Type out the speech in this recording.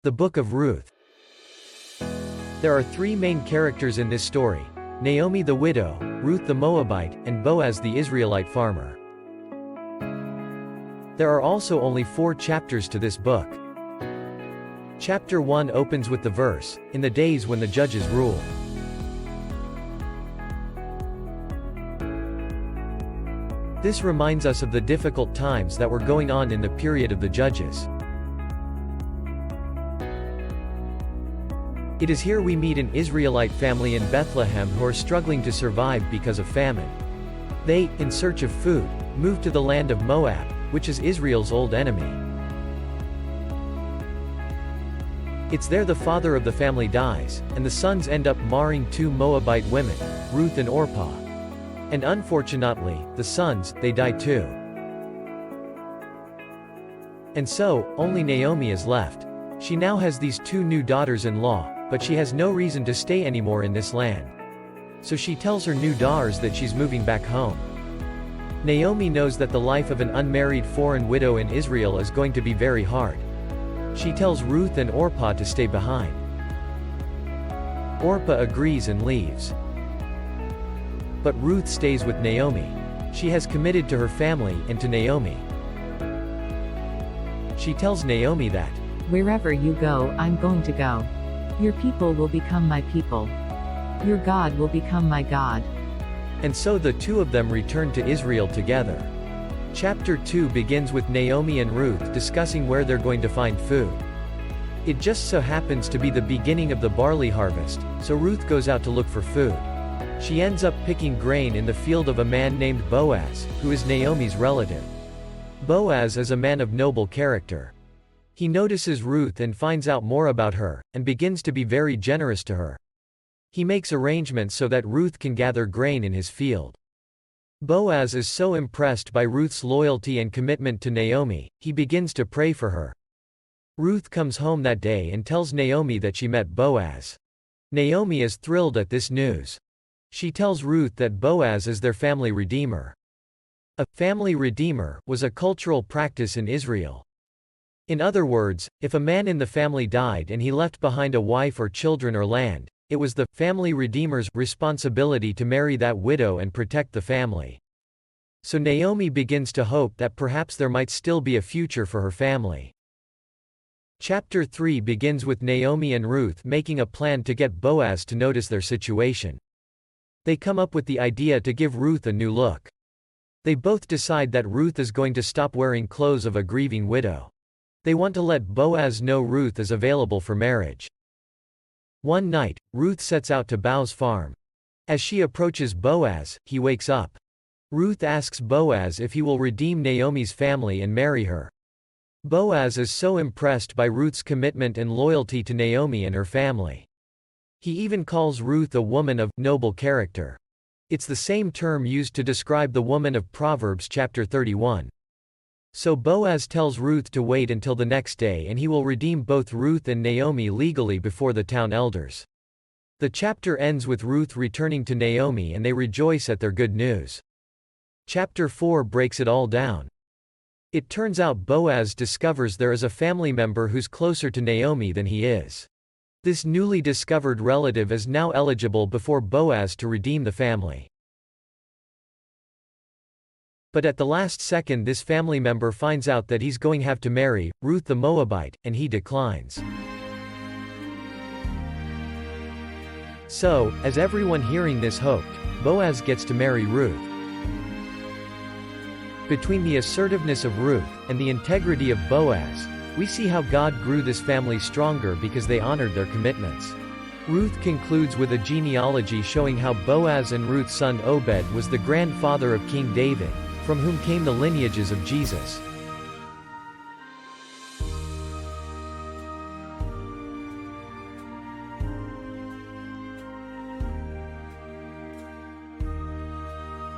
The Book of Ruth. There are three main characters in this story: Naomi the widow, Ruth the Moabite, and Boaz the Israelite farmer. There are also only 4 chapters to this book. Chapter 1 opens with the verse, "In the days when the judges ruled." This reminds us of the difficult times that were going on in the period of the judges. It is here we meet an Israelite family in Bethlehem who are struggling to survive because of famine. They, in search of food, move to the land of Moab, which is Israel's old enemy. It's there the father of the family dies, and the sons end up marrying 2 Moabite women, Ruth and Orpah. And unfortunately, the sons, they die too. And so, only Naomi is left. She now has these 2 new daughters-in-law, but she has no reason to stay anymore in this land. So she tells her new daughters that she's moving back home. Naomi knows that the life of an unmarried foreign widow in Israel is going to be very hard. She tells Ruth and Orpah to stay behind. Orpah agrees and leaves. But Ruth stays with Naomi. She has committed to her family and to Naomi. She tells Naomi that, "Wherever you go, I'm going to go. Your people will become my people. Your God will become my God." And so the 2 of them return to Israel together. Chapter 2 begins with Naomi and Ruth discussing where they're going to find food. It just so happens to be the beginning of the barley harvest, so Ruth goes out to look for food. She ends up picking grain in the field of a man named Boaz, who is Naomi's relative. Boaz is a man of noble character. He notices Ruth and finds out more about her, and begins to be very generous to her. He makes arrangements so that Ruth can gather grain in his field. Boaz is so impressed by Ruth's loyalty and commitment to Naomi, he begins to pray for her. Ruth comes home that day and tells Naomi that she met Boaz. Naomi is thrilled at this news. She tells Ruth that Boaz is their family redeemer. A family redeemer was a cultural practice in Israel. In other words, if a man in the family died and he left behind a wife or children or land, it was the family redeemer's responsibility to marry that widow and protect the family. So Naomi begins to hope that perhaps there might still be a future for her family. Chapter 3 begins with Naomi and Ruth making a plan to get Boaz to notice their situation. They come up with the idea to give Ruth a new look. They both decide that Ruth is going to stop wearing clothes of a grieving widow. They want to let Boaz know Ruth is available for marriage. One night, Ruth sets out to Boaz's farm. As she approaches Boaz, he wakes up. Ruth asks Boaz if he will redeem Naomi's family and marry her. Boaz is so impressed by Ruth's commitment and loyalty to Naomi and her family. He even calls Ruth a woman of noble character. It's the same term used to describe the woman of Proverbs chapter 31. So Boaz tells Ruth to wait until the next day and he will redeem both Ruth and Naomi legally before the town elders. The chapter ends with Ruth returning to Naomi and they rejoice at their good news. Chapter 4 breaks it all down. It turns out Boaz discovers there is a family member who's closer to Naomi than he is. This newly discovered relative is now eligible before Boaz to redeem the family. But at the last second this family member finds out that he's going to have to marry Ruth the Moabite, and he declines. So, as everyone hearing this hoped, Boaz gets to marry Ruth. Between the assertiveness of Ruth and the integrity of Boaz, we see how God grew this family stronger because they honored their commitments. Ruth concludes with a genealogy showing how Boaz and Ruth's son Obed was the grandfather of King David, from whom came the lineages of Jesus.